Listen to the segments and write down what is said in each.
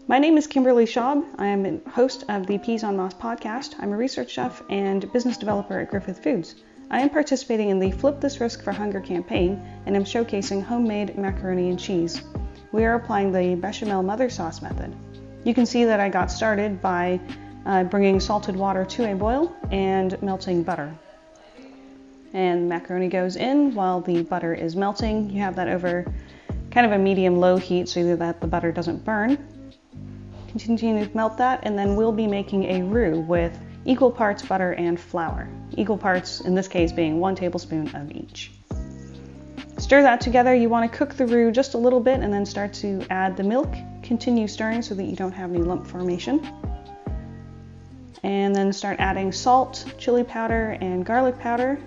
My name is Kimberly Schaub. I am a host of the Peas on Moss podcast. I'm a research chef and business developer at Griffith Foods. I am participating in the Flip This Risk for Hunger campaign and am showcasing homemade macaroni and cheese. We are applying the bechamel mother sauce method. You can see that I got started by bringing salted water to a boil and melting butter. And macaroni goes in while the butter is melting. You have that over kind of a medium-low heat so that the butter doesn't burn. Continue to melt that, and then we'll be making a roux with equal parts butter and flour. Equal parts, in this case, being 1 tablespoon of each. Stir that together. You want to cook the roux just a little bit and then start to add the milk. Continue stirring so that you don't have any lump formation. And then start adding salt, chili powder, and garlic powder.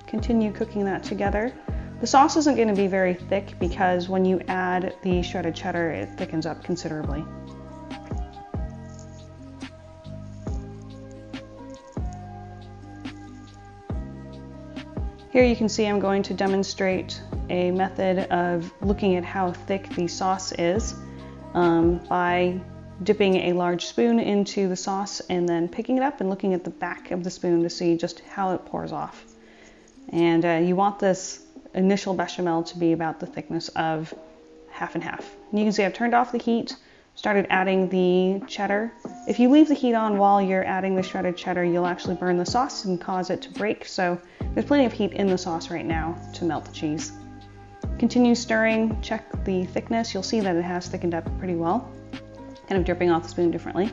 Continue cooking that together. The sauce isn't going to be very thick because when you add the shredded cheddar, it thickens up considerably. Here you can see I'm going to demonstrate a method of looking at how thick the sauce is by dipping a large spoon into the sauce and then picking it up and looking at the back of the spoon to see just how it pours off. And you want this initial bechamel to be about the thickness of half and half. And you can see I've turned off the heat, started adding the cheddar. If you leave the heat on while you're adding the shredded cheddar, you'll actually burn the sauce and cause it to break. So there's plenty of heat in the sauce right now to melt the cheese. Continue stirring, check the thickness. You'll see that it has thickened up pretty well, kind of dripping off the spoon differently.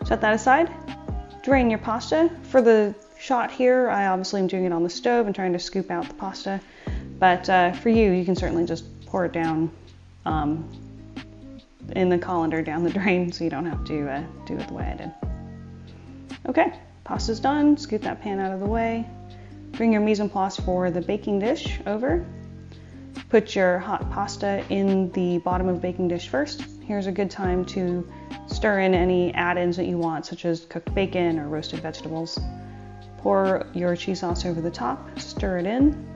Set that aside. Drain your pasta. For the shot here, I obviously am doing it on the stove and trying to scoop out the pasta, but for you can certainly just pour it down in the colander down the drain so you don't have to do it the way I did. Okay, pasta's done. Scoot that pan out of the way. Bring your mise en place for the baking dish over. Put your hot pasta in the bottom of the baking dish first. Here's a good time to stir in any add-ins that you want, such as cooked bacon or roasted vegetables. Pour your cheese sauce over the top, stir it in.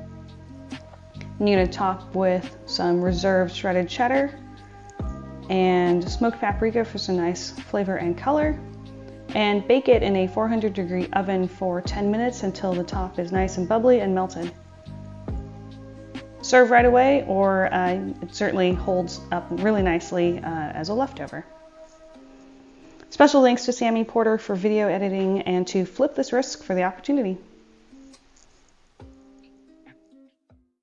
And you're going to top with some reserved shredded cheddar and smoked paprika for some nice flavor and color. And bake it in a 400-degree oven for 10 minutes until the top is nice and bubbly and melted. Serve right away, or it certainly holds up really nicely as a leftover. Special thanks to Sammy Porter for video editing and to Flip This Risk for the opportunity.